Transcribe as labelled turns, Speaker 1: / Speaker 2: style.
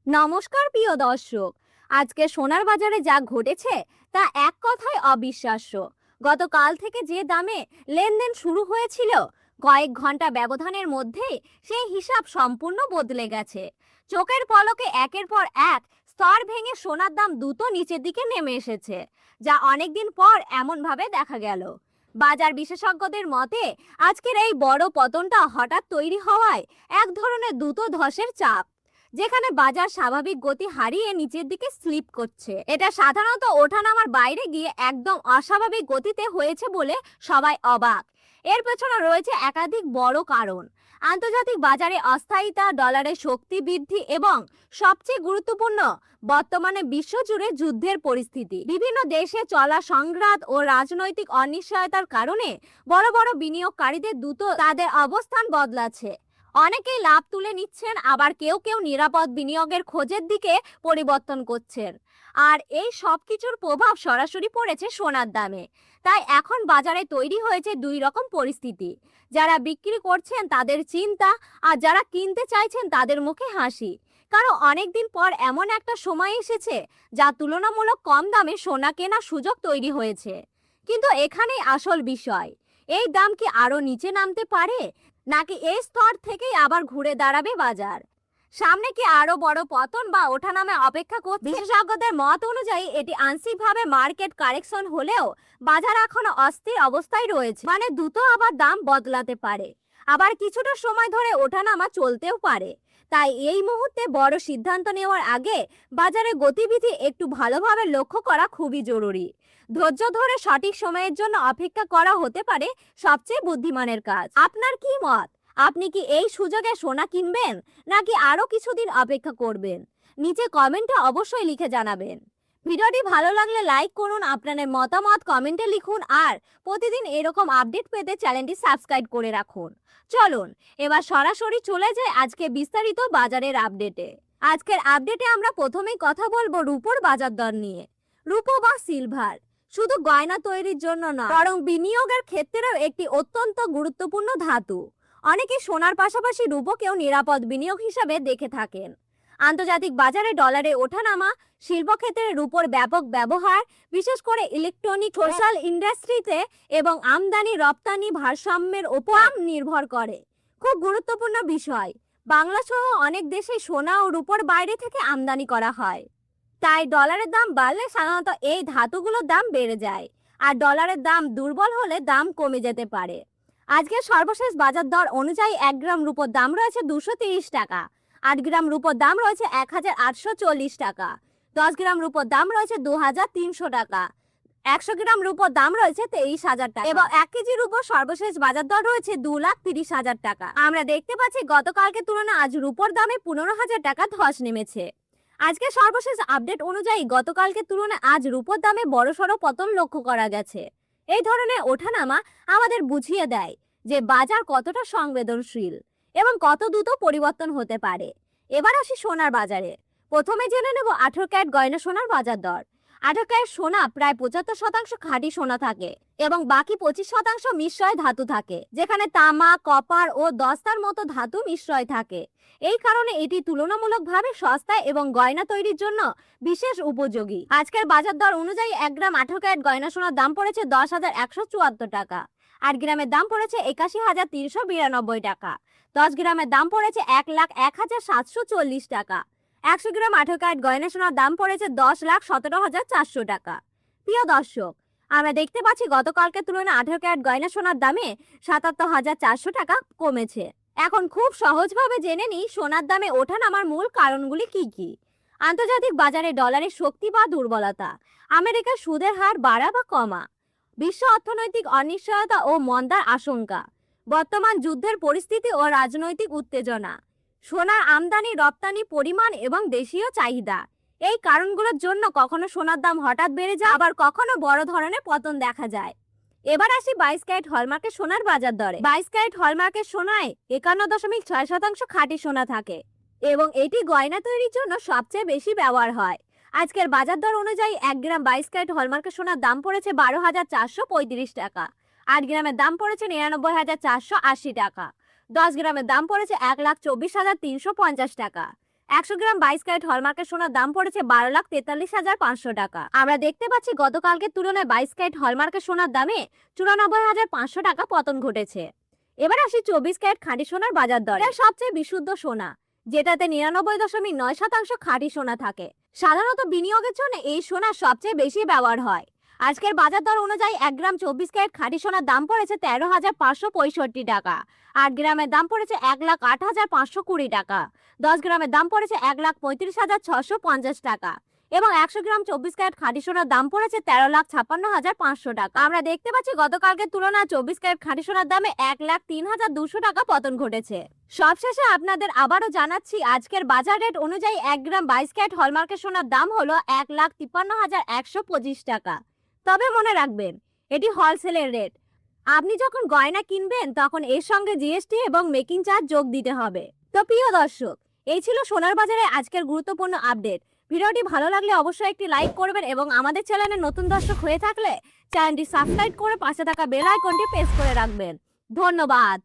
Speaker 1: নমস্কার প্রিয় দর্শক। আজকে সোনার বাজারে যা ঘটেছে তা এক কথায় অবিশ্বাস্য। গতকাল থেকে যে দামে লেনদেন শুরু হয়েছিল, কয়েক ঘন্টা ব্যবধানের মধ্যেই সেই হিসাব সম্পূর্ণ বদলে গেছে। চোখের পলকে একের পর এক স্তর ভেঙে সোনার দাম দ্রুত নিচের দিকে নেমে এসেছে, যা অনেকদিন পর এমনভাবে দেখা গেল। বাজার বিশেষজ্ঞদের মতে আজকের এই বড় পতনটা হঠাৎ তৈরি হওয়ায় এক ধরনের দ্রুত ধসের চাপ, যেখানে বাজার স্বাভাবিক গতি হারিয়ে নিচের দিকে স্লিপ করছে। এটা সাধারণত ওঠানামার বাইরে গিয়ে একদম অস্বাভাবিক গতিতে হয়েছে বলে সবাই অবাক। এর পেছনে রয়েছে একাধিক বড় কারণ: আন্তর্জাতিক বাজারে অস্থায়িতা, ডলারের শক্তি বৃদ্ধি এবং সবচেয়ে গুরুত্বপূর্ণ, বর্তমানে বিশ্বজুড়ে যুদ্ধের পরিস্থিতি। বিভিন্ন দেশে চলা সংঘাত ও রাজনৈতিক অনিশ্চয়তার কারণে বড় বড় বিনিয়োগকারীদের দ্রুত তাদের অবস্থান বদলাচ্ছে। অনেকেই লাভ তুলে নিচ্ছেন, আবার কেউ কেউ নিরাপদ বিনিয়োগের খোঁজের দিকে পরিবর্তন করছেন। আর এই সব কিছুর প্রভাব সরাসরি পড়েছে সোনার দামে। তাই এখন বাজারে তৈরি হয়েছে দুই রকম পরিস্থিতি: যারা বিক্রি করছেন তাদের চিন্তা, আর যারা কিনতে চাইছেন তাদের মুখে হাসি। কারণ অনেকদিন পর এমন একটা সময় এসেছে যা তুলনামূলক কম দামে সোনা কেনার সুযোগ তৈরি হয়েছে। কিন্তু এখানেই আসল বিষয়, এই দাম কি আরো নিচে নামতে পারে, নাকি এই স্তর থেকেই আবার ঘুরে দাঁড়াবে বাজার? সামনে কি আরো বড় পতন বা ওঠানামা অপেক্ষা করছে? বিশেষজ্ঞদের মত অনুযায়ী এটি আংশিকভাবে মার্কেট কারেকশন হলেও বাজার এখনো অস্থির অবস্থায় রয়েছে, মানে দ্রুত আবার দাম বদলাতে পারে, আবার কিছুটা সময় ধরে ওঠানামা চলতেও পারে। তাই এই মুহূর্তে বড় সিদ্ধান্ত নেওয়ার আগে বাজারের গতিবিধি একটু ভালোভাবে লক্ষ্য করা খুবই জরুরি। ধৈর্য ধরে সঠিক সময়ের জন্য অপেক্ষা করা হতে পারে সবচেয়ে বুদ্ধিমানের কাজ। আপনার কি মত? আপনি কি এই সুযোগে সোনা কিনবেন, নাকি আরো কিছুদিন অপেক্ষা করবেন? নিচে কমেন্টে অবশ্যই লিখে জানাবেন। ভিডিওটি ভালো লাগলে লাইক করুন, আপনাদের মতামত কমেন্টে লিখুন, আর প্রতিদিন এরকম আপডেট পেতে চ্যানেলটি সাবস্ক্রাইব করে রাখুন। চলুন এবার সরাসরি চলে যাই আজকে বিস্তারিত বাজারের আপডেটে। আজকের আপডেটে আমরা প্রথমেই কথা বলবো রূপোর বাজার দর নিয়ে। রূপো বা সিলভার শুধু গয়না তৈরির জন্য নয়, বরং বিনিয়োগের ক্ষেত্রেও একটি অত্যন্ত গুরুত্বপূর্ণ ধাতু। অনেকে সোনার পাশাপাশি রূপোকেও নিরাপদ বিনিয়োগ হিসাবে দেখে থাকেন। আন্তর্জাতিক বাজারে ডলারে ওঠানামা, শিল্পক্ষেত্রে রূপোর ব্যাপক ব্যবহার, বিশেষ করে ইলেকট্রনিক, সোশ্যাল ইন্ডাস্ট্রিতে এবং আমদানি রপ্তানি ভারসাম্যের ওপর নির্ভর করে। খুব গুরুত্বপূর্ণ বিষয়, বাংলা সহ অনেক দেশে সোনা ও রূপোর বাইরে থেকে আমদানি করা হয়। তাই ডলারের দাম বাড়লে সাধারণত এই ধাতুগুলোর দাম বেড়ে যায়, আর ডলারের দাম দুর্বল হলে দাম কমে যেতে পারে। আজকের সর্বশেষ বাজার দর অনুযায়ী 1 গ্রাম রূপোর দাম রয়েছে 230 টাকা, 8 গ্রাম রূপোর দাম রয়েছে 1840 টাকা, 10 গ্রাম রূপোর দাম রয়েছে 2300 টাকা, 100 গ্রাম রূপোর দাম রয়েছে 23,000 টাকা এবং 1 কেজি রূপোর সর্বশেষ বাজার দর রয়েছে 2,30,000 টাকা। আমরা দেখতে পাচ্ছি গতকালকে তুলনায় আজ রূপোর দামে 15,000 টাকা ধস নেমেছে। আজকে সর্বশেষ আপডেট অনুযায়ী গতকালকে তুলনায় আজ রূপোর দামে বড়সড় পতন লক্ষ্য করা গেছে। এই ধরনের ওঠানামা আমাদের বুঝিয়ে দেয় যে বাজার কতটা সংবেদনশীল এবং কত দ্রুত পরিবর্তন হতে পারে। এবার আসি সোনার বাজারে। প্রথমে জেনে নেব 18 ক্যারেট গয়না সোনার বাজার দর। 18 ক্যারেট সোনা প্রায় 75% খাঁটি সোনা থাকে এবং বাকি 25% মিশ্রয় ধাতু থাকে, যেখানে তামা, কপার ও দস্তার মতো ধাতু মিশ্রয় থাকে। এই কারণে এটি তুলনামূলকভাবে সস্তা এবং গয়না তৈরির জন্য বিশেষ উপযোগী। আজকের বাজার দর অনুযায়ী 1 গ্রাম 18 ক্যারেট গয়না সোনার দাম পড়েছে 10,174 টাকা, 8 গ্রামের দাম পড়েছে 81,392 টাকা, 10 গ্রামের দাম পড়েছে 1,01,740 টাকা, 100 গ্রাম 18 ক্যারেট গয়না সোনার দাম পড়েছে 10,17,400 টাকা। প্রিয় দর্শক, আমরা দেখতে পাচ্ছি গতকালকে তুলনায় 18 ক্যারেট গয়না সোনার দামে 77,400 টাকা কমেছে। এখন খুব সহজভাবে জেনে নিই সোনার দামে ওঠানামার মূল কারণগুলি কি কি। আন্তর্জাতিক বাজারে ডলারের শক্তি বা দুর্বলতা, আমেরিকার সুদের হার বাড়া বা কমা, বিশ্ব অর্থনৈতিক অনিশ্চয়তা ও মন্দার আশঙ্কা, বর্তমান যুদ্ধের পরিস্থিতি ও রাজনৈতিক উত্তেজনা, সোনার আমদানি রপ্তানি পরিমাণ এবং দেশীয় চাহিদা। এই কারণগুলোর জন্য কখনো সোনার দাম হঠাৎ বেড়ে যায়, আবার কখনো বড় ধরনের পতন দেখা যায়। এবার আসি 22 ক্যারেট হলমার্কের সোনার বাজার দরে। 22 ক্যারেট হলমার্কের সোনায় 51.6% খাঁটি সোনা থাকে এবং এটি গয়না তৈরির জন্য সবচেয়ে বেশি ব্যবহার হয়। আজকের বাজার দর অনুযায়ী 1 গ্রাম 22 ক্যারেট হলমার্কের সোনার দাম পড়েছে 12,435 টাকা, 8 গ্রামের দাম পড়েছে 99,480 টাকা, 10 গ্রামের দাম পড়েছে 1,24,350 টাকা, 100 গ্রাম 22 ক্যারেট হলমার্কের সোনার দাম পড়েছে 12,43,500 টাকা। আমরা দেখতে পাচ্ছি গতকালকের তুলনায় 22 ক্যারেট হলমার্কের সোনার দামে 94,500 টাকা পতন ঘটেছে। এবার আসি 24 ক্যারেট খাঁটি সোনার বাজার দর। এটা সবচেয়ে বিশুদ্ধ সোনা, যেটাতে 99.9% খাঁটি সোনা থাকে। সাধারণত বিনিয়োগের জন্য এই সোনা সবচেয়ে বেশি ব্যবহার হয়। আজকের বাজার দর অনুযায়ী 1 গ্রাম 24 ক্যারেট খাঁটি সোনার দাম পড়েছে 13,565 টাকা। 8 গ্রামের দাম পড়েছে 1,08,520 টাকা। 10 গ্রামের দাম পড়েছে 1,35,650 টাকা এবং 100 গ্রাম 24 ক্যারেট খাঁটি সোনার দাম পড়েছে 13,56,500 টাকা। আমরা দেখতে পাচ্ছি গতকালকের তুলনায় 24 ক্যারেট খাঁটি সোনার দামে 1,03,200 টাকা পতন ঘটেছে। সবশেষে আপনাদের আবারও জানাচ্ছি আজকের বাজার রেট অনুযায়ী 1 গ্রাম 22 ক্যারেট হলমার্কের সোনার দাম হলো 1,53,125 টাকা। তবে মনে রাখবেন, এটি হোলসেলের রেট। আপনি যখন গয়না কিনবেন তখন এর সঙ্গে জিএসটি এবং মেকিং চার্জ যোগ দিতে হবে। তো প্রিয় দর্শক, এই ছিল সোনার বাজারে আজকের গুরুত্বপূর্ণ আপডেট। ভিডিওটি ভালো লাগলে অবশ্যই একটি লাইক করবেন এবং আমাদের চ্যানেলে নতুন দর্শক হয়ে থাকলে চ্যানেলটি সাবস্ক্রাইব করে পাশে থাকা বেল আইকনটি প্রেস করে রাখবেন। ধন্যবাদ।